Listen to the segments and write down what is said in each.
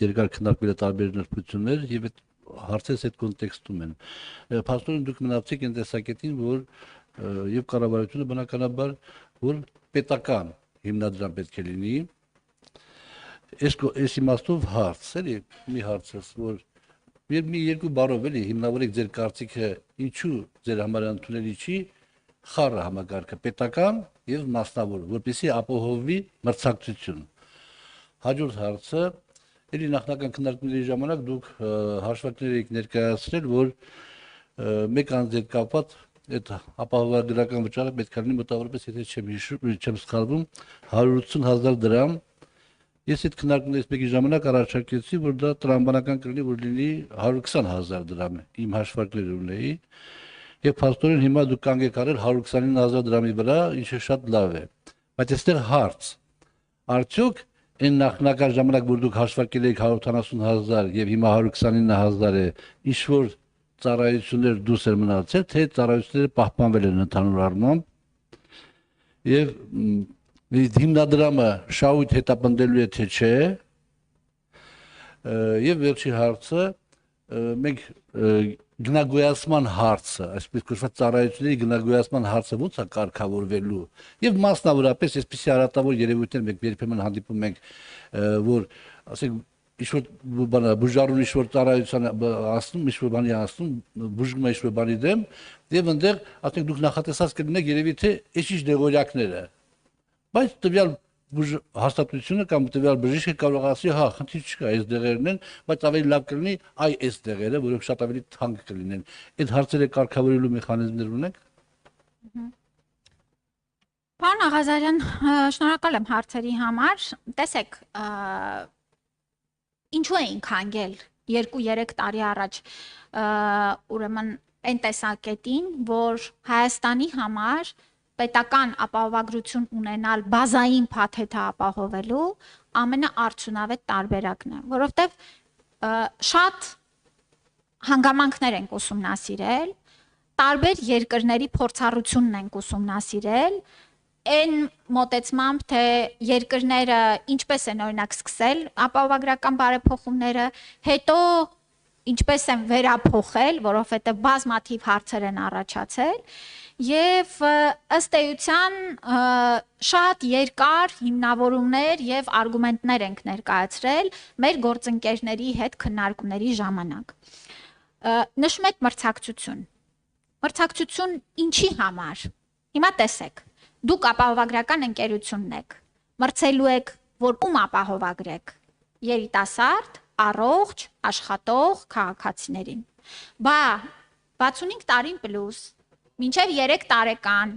երկար քննարկվել է տարբեր նրբություններ եւ այդ հարցերս այդ կոնտեքստում են։ Փաստորեն դուք մնացիք այն տեսակետին, որ եւ կառավարությունը բնականաբար որ պետական հիմնադրամ պետք է լինի։ Այս իմաստով հարց, էլի, մի հարցս, որ մի երկու բառով էլի հիմնավորեք ձեր կարծիքը, ինչու ձեր համար ընդունելի չի խառը համակարգը պետական եւ մասնավոր, որպեսզի ապահովվի մրցակցություն։ Հաջորդ հարցը, էլի նախնական քննարկումների ժամանակ դուք հաշվարկներ եք ներկայացրել, որ մեկ անձ հետ կապված այդ ապահովագրական վճարը պետք է լինի մոտավորապես, եթե չեմ սխալվում, 180,000 դրամ։ Ես այդ քննարկումներից մեկի ժամանակ առաջարկեցի, որ դա տրամաբանական կլինի, որ լինի 120,000 դրամ, իմ հաշվարկները ունեի, եւ փաստորեն հիմա դուք կանգ եք արել 129,000 դրամի վրա, ինչը շատ լավ է։ Բայց այստեղ հարց. արդյոք այն նախնական ժամանակ, որ դուք հաշվարկել եք 180,000 եւ հիմա 129,000 է, ինչ որ ծառայություններ դուրս էր մնացել, թե ծառայությունները պահպանվել են ընդհանուր առմամբ եւ հիմնադրամը շահույթ հետապնդելու է թե չէ։ Եվ վերջի հարցը մենք գնագոյացման հարցը, այսպես կոչված ծառայությունների գնագոյացման հարցը ո՞նց է կարգավորվելու եւ մասնավորապես այսպիսի արատավոր երևույթներ մենք երբեմն հանդիպում ենք, որ ասենք ինչ-որ բան բուժարուն ինչ-որ ծառայության ասում, ինչ-որ բանի ասում, բուժում է ինչ-որ բանի դեմ եւ այնտեղ ասենք դուք նախատեսած կլինեք երևի թե ինչ դեղորյակները, բայց տվյալ հաստատությունը կամ տվյալ բժիշկը կարող ասի, հա, խնդիր չկա, այս դեղերն են, բայց ավելի լավ կլինի այ այս դեղերը, որոնք շատ ավելի թանկ կլինեն։ Այդ հարցերը կարգավորելու մեխանիզմներ ունեք։ Պարոն Աղազարյան, շնորհակալ եմ հարցերի համար։ Տեսեք, ինչու էինք հանգել 2-3 տարի առաջ ուրեմն այն տեսակետին, որ Հայաստանի համար պետական ապահովագրություն ունենալ բազային փաթեթը ապահովելու ամենաարդյունավետ տարբերակն է, որովհետև շատ հանգամանքներ ենք ուսումնասիրել, տարբեր երկրների փորձառությունն ենք ուսումնասիրել, այն մոտեցմամբ, թե երկրները ինչպես են օրինակ սկսել ապահովագրական բարեփոխումները, հետո ինչպես են վերափոխել, որովհետև բազմաթիվ հարցեր են առաջացել, եւ ըստ էության շատ երկար հիմնավորումներ եւ արգումենտներ ենք ներկայացրել մեր գործընկերների հետ քննարկումների ժամանակ։ Նշում եք մրցակցություն։ Մրցակցություն ինչի համար։ Հիմա տեսեք, դուք ապահովագրական ընկերությունն եք, մրցելու եք, որ ում ապահովագրեք, երիտասարդ, առողջ, աշխատող քաղաքացիներին։ Բա 65 տարին պլյուս մինչև 3 տարեկան։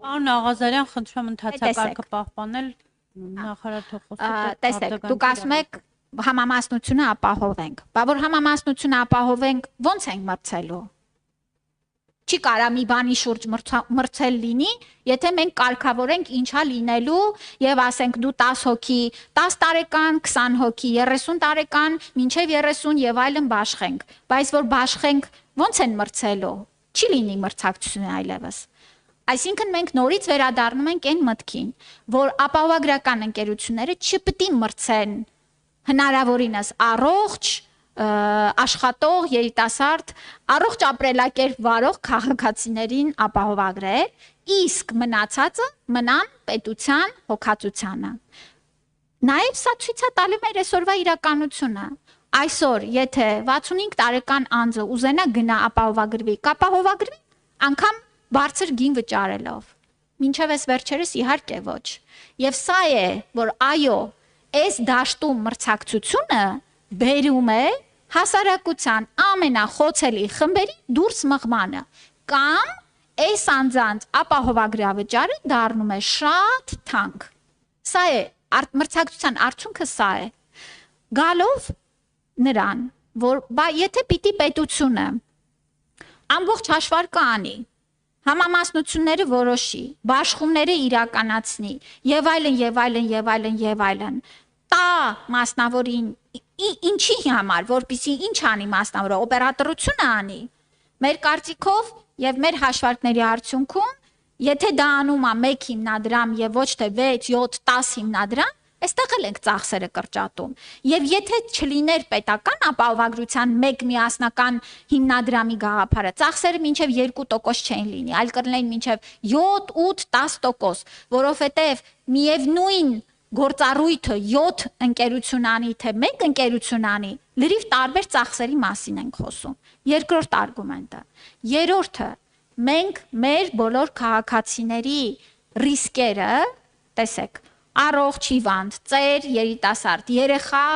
Պարոն Աղազարյան, խնդրում եմ ընթացակարգը պահպանել, նախարար Թոխոսը։ Տեսեք, դուք ասում եք համամասնությունը ապահովենք։ Բա որ համամասնությունը ապահովենք, ո՞նց ենք մրցելու։ Չի կարա մի բանի շուրջ մրցել լինի, եթե մենք կարգավորենք ինչա լինելու եւ ասենք դու 10 հոգի, 10 տարեկան, 20 հոգի, 30 տարեկան, մինչեւ 30 եւ այլն բաշխենք, բայց որ բաշխենք, ո՞նց են մրցելու։ Չի լինի մրցակցություն այլևս։ Այսինքն մենք նորից վերադառնում ենք այն մտքին, որ ապահովագրական ընկերությունները չպետք է մրցեն հնարավորինս առողջ աշխատող երիտասարդ առողջ ապրելակերպ վարող քաղաքացիներին ապահովագրել, իսկ մնացածը մնան պետության հոգացությանը։ Նաև սա ցույց է տալու մեր այսօրվա իրականությունը։ Այսօր, եթե 65 տարեկան անձը ուզենա գնա ապահովագրվի, կապահովագրվի, անգամ բարձր գին վճարելով։ Մինչև այս վերջերս իհարկե ոչ։ Եվ սա է, որ այո, այս դաշտում մրցակցությունը բերում է հասարակության ամենախոցելի խմբերի դուրս մղմանը կամ այս անձանց ապահովագրավճարը դառնում է շատ թանկ։ Սա է մրցակցության արդյունքը սա է։ Գալով նրան, որ եթե պիտի պետությունը ամբողջ հաշվարկը անի, համամասնությունները որոշի, բաշխումները իրականացնի, եւ այլն, եւ այլն, եւ այլն, եւ այլն, տա մասնավորին ինչի համար, որպեսզի ինչ անի մասնավորը, օպերատորությունը անի։ Մեր կարծիքով եւ մեր հաշվարկների արդյունքում Եթե դա անում է 1 հիմնադրամ եւ ոչ թե 6, 7, 10 հիմնադրամ, այստեղ էլ ենք ծախսերը կրճատում։ Եվ եթե չլիներ պետական ապահովագրության 1 միասնական հիմնադրամի գաղափարը, ծախսերը մինչև 2% չեն լինի, այլ կլինեն մինչև 7, 8, 10%, որովհետեւ միևնույն գործառույթը 7 ընկերություն անի, թե 1 ընկերություն անի, լրիվ տարբեր ծախսերի մասին ենք խոսում։ Երկրորդ արգումենտը։ Երրորդը, մենք մեր բոլոր քաղաքացիների ռիսկերը, տեսեք, առողջ հիվանդ, ծեր, երիտասարդ, երեխա,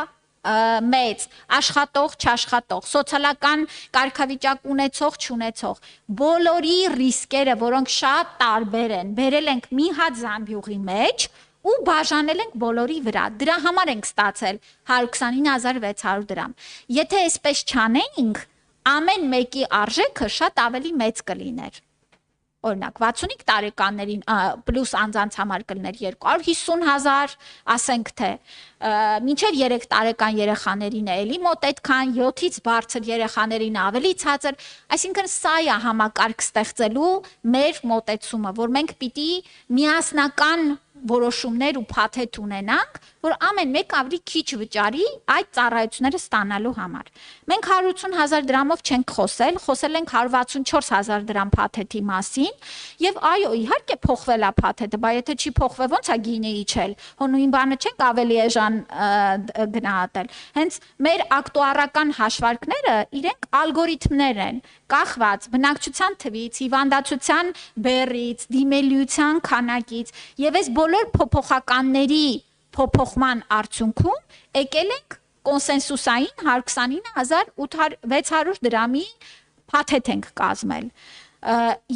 մեծ, աշխատող, չաշխատող, սոցիալական կարգավիճակ ունեցող, չունեցող, բոլորի ռիսկերը, որոնք շատ տարբեր են, բերել ենք մի հատ զամբյուղի մեջ ու բաժանել ենք բոլորի վրա։ Դրա համար ենք ստացել 129600 դրամ։ Եթե այսպես չանեինք, ամեն մեկի արժեքը շատ ավելի մեծ կլիներ։ Օրինակ 65 տարեկաններին պլյուս անձանց համար կլիներ 250,000, ասենք թե մինչև 3 տարեկան երեխաներին է էլի մոտ այդքան, 7-ից բարձր երեխաներին ավելի ցածր, այսինքն սա է համակարգ ստեղծելու մեր մոտեցումը, որ մենք պիտի միասնական որոշումներ ու փաթեթ ունենանք, որ ամեն մեկ ավելի քիչ վճարի այդ ծառայությունները ստանալու համար։ Մենք 180,000 դրամով չենք խոսել ենք 164,000 դրամ փաթեթի մասին, եւ այո, իհարկե փոխվել է փաթեթը, բայց եթե չի փոխվել, ո՞նց է գինը իջել։ Հո նույն բանը չենք ավելի էժան գնահատել։ Հենց մեր ակտուարական հաշվարկները իրենք ալգորիթմներ են, կախված բնակչության թվից, հիվանդացության բեռից, դիմելիության քանակից, եւ այս բոլոր փոփոխականների փոփոխման արդյունքում եկել ենք կոնսենսուսային 129600 դրամի փաթեթ ենք կազմել։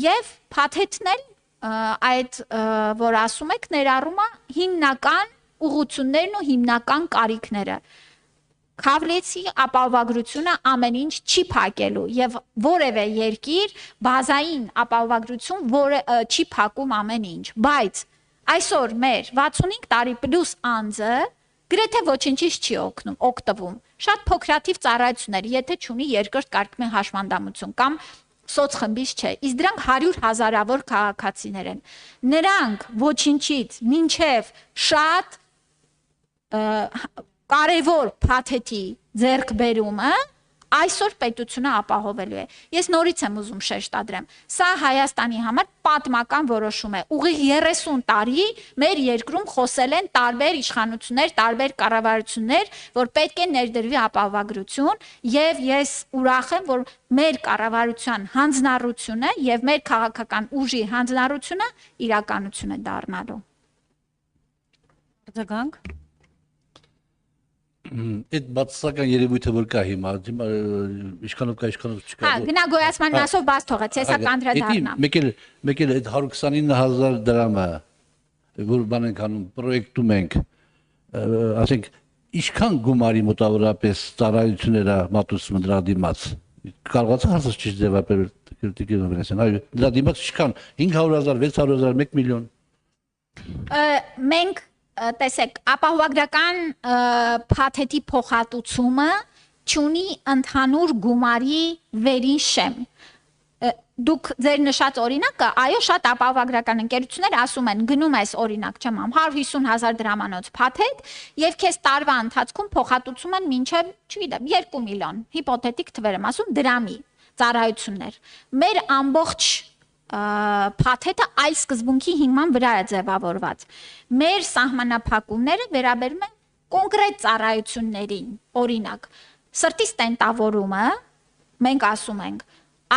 Եվ փաթեթն էլ այդ որ ասում եք ներառում է հիմնական ուղղություններն ու հիմնական կարիքները։ Քավլեցի ապահովագրությունը ամեն ինչ չի փակելու եւ որևէ երկիր բազային ապահովագրություն չի փակում ամեն ինչ, բայց այսօր մեր 65 տարի պլյուս անձը գրեթե ոչինչից չի օգտվում։ Շատ փոքրաթիվ ծառայություններ, եթե չունի երկրորդ կարգի հաշմանդամություն կամ սոցխմբից չէ, իսկ դրանք 100,000-ավոր քաղաքացիներ են։ Նրանք ոչինչից մինչև շատ կարևոր փաթեթի ձեռքբերումը այսօր պետությունը ապահովելու է։ Ես նորից եմ ուզում շեշտադրեմ, սա Հայաստանի համար պատմական որոշում է։ Ուղիղ 30 տարի մեր երկրում խոսել են տարբեր իշխանություններ, տարբեր կառավարություններ, որ պետք է ներդրվի ապահովագրություն, եւ ես ուրախ եմ, որ մեր կառավարության հանձնառությունը եւ մեր քաղաքական ուժի հանձնառությունը իրականություն է դառնալու։ Արձագանք Այդ բացասական երևույթը որ կա հիմա, իշխանով կա, իշխանով չկա։ Հա, գնագոյացման մասով բաց թողեց, հեսա կանդրադառնամ։ Մեկ էլ այդ 129,000 դրամը, որ բան ենք անում, պրոյեկտում ենք, ասենք, ինչքան գումարի մոտավորապես ծառայությունները մատուցում դրա դիմաց։ Կարողացա հարցը ճիշտ ձևավորել, այո, դրա դիմաց ինչքան 500,000, 600,000, 1 միլիոն։ Մենք տեսեք, ապահովագրական փաթեթի փոխհատուցումը չունի ընդհանուր գումարի վերին շեմ։ Դուք ձեր նշած օրինակը, այո, շատ ապահովագրական ընկերություններ ասում են, գնում ես օրինակ, չեմ ամ 150,000 դրամանոց փաթեթ եւ քեզ տարվա ընթացքում փոխհատուցում են մինչեւ, չգիտեմ, 2 միլիոն, հիպոթետիկ թվեր եմ ասում, դրամի ծառայություններ։ Մեր ամբողջ փաթեթը այլ սկզբունքի հիման վրա է ձևավորված։ Մեր սահմանափակումները վերաբերում են կոնկրետ ծառայություններին, օրինակ, սրտի ստենտավորումը, մենք ասում ենք,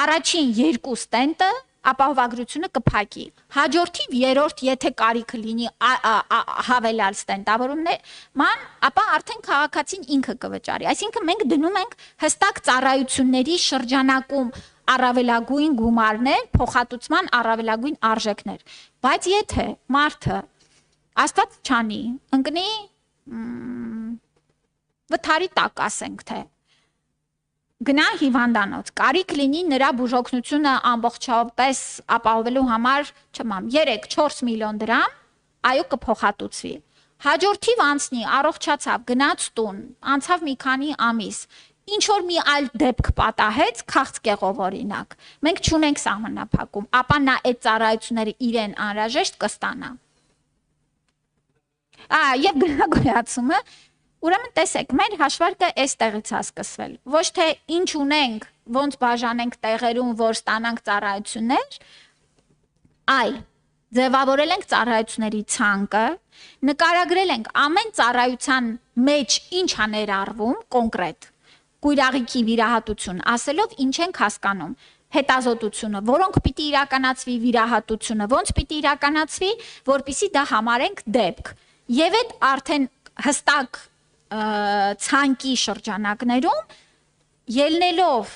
առաջին 2 ստենտը ապահովագրությունը կփակի։ Հաջորդիվ երրորդ, եթե կարիքը լինի հավելյալ ստենտավորումներ, ապա արդեն քաղաքացին ինքը կվճարի։ Այսինքն մենք դնում ենք հստակ ծառայությունների շրջանակում առավելագույն գումարներ, փոխհատուցման առավելագույն արժեքներ։ Բայց եթե մարդը աստված չանի, ընկնի վթարի տակ, ասենք թե գնա հիվանդանոց, կարիք լինի նրա բուժօգնությունը ամբողջապես ապահովելու համար, չեմ 3-4 միլիոն դրամ, այո կփոխհատուցվի։ Հաջորդիվ անցնի, առողջացավ, գնաց տուն, անցավ մի քանի ամիս, ինչ որ մի այլ դեպք պատահեց, քաղցկեղով օրինակ, մենք չունենք սահմանափակում, ապա նա այդ ծառայությունները իրեն անհրաժեշտ կստանա։ Եվ գնագոյացումը, ուրեմն տեսեք, մեր հաշվարկը այստեղից է սկսվել։ Ոչ թե ինչ ունենք, ոնց բաժանենք տեղերում, որ ստանանք ծառայություններ, այլ ձևավորել ենք ծառայությունների ցանկը, նկարագրել ենք ամեն ծառայության մեջ ինչ է ներառվում կոնկրետ, կույրաղիքի վիրահատություն ասելով ինչ ենք հասկանում, հետազոտությունը, որոնք պիտի իրականացվի, վիրահատությունը, ոնց պիտի իրականացվի, որպեսզի դա համարենք դեպք։ Եվ այդ արդեն հստակ ցանկի շրջանակներում ելնելով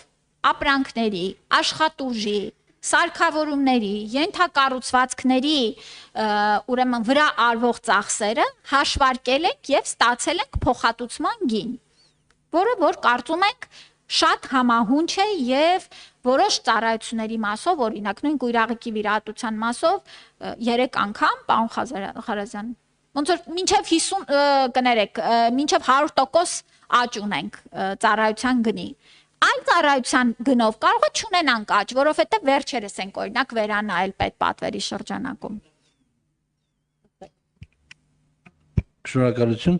ապրանքների, աշխատուժի, սարքավորումների, ենթակառուցվածքների ուրեմն վրա արվող ծախսերը հաշվարկել ենք եւ ստացել ենք փոխհատուցման գին, որը որ կարծում ենք շատ համահունչ է եւ որոշ ծառայությունների մասով, օրինակ նույն կույրաղիքի վիրահատության մասով 3 անգամ, պարոն Ղարազյան, ոնց որ մինչև 50 կներեք, մինչև 100% աճ ունենք ծառայության գնի։ Այլ ծառայության գնով կարող է չունենանք աճ, որովհետև վերջերս ենք օրինակ վերանայել պետպատվերի շրջանակում։ Շնորհակալություն,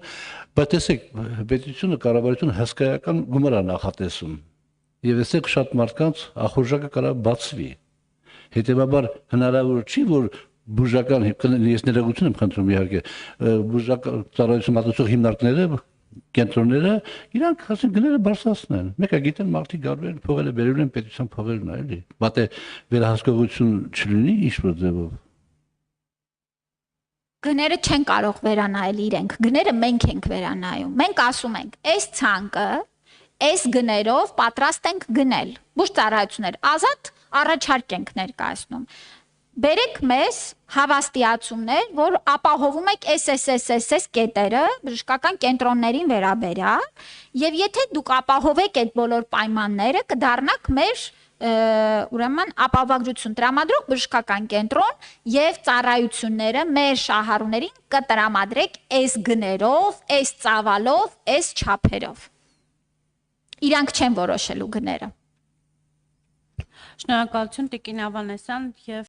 բայց տեսեք, պետությունը կառավարությունը հսկայական գումար է նախատեսում։ Եվ այսեք շատ մարդկանց ախորժակը կարող բացվի։ Հետևաբար հնարավոր չի, որ բուժական ես ներողություն եմ խնդրում իհարկե, բուժական ծառայություն մատուցող հիմնարկները, կենտրոնները իրանք ասեն գները բարձրացնեն։ Մեկը գիտեն մարդիկ գալու են փողերը բերել են պետության փողերն այլի։ Բայց վերահսկողություն չլինի ինչ-որ ձևով։ Գները չեն կարող վերանայել իրենք, գները մենք ենք վերանայում։ Մենք ասում ենք, այս ցանկը, այս գներով պատրաստ ենք գնել։ Բուժ ծառայություններ ազատ առաջարկ ենք ներկայացնում։ Բերեք մեզ հավաստիացումներ, որ ապահովում եք SSSS կետերը բժշկական կենտրոններին վերաբերյալ, եւ եթե դուք ապահովեք այդ բոլոր պայմանները, կդառնաք մեր ուրեմն ապահովագրություն տրամադրող բժշկական կենտրոն եւ ծառայությունները մեր շահառուներին կտրամադրեք այս գներով, այս ծավալով, այս չափերով։ Իրանք չեն որոշելու գները։ Շնորհակալություն Տիկին Ավանեսյան եւ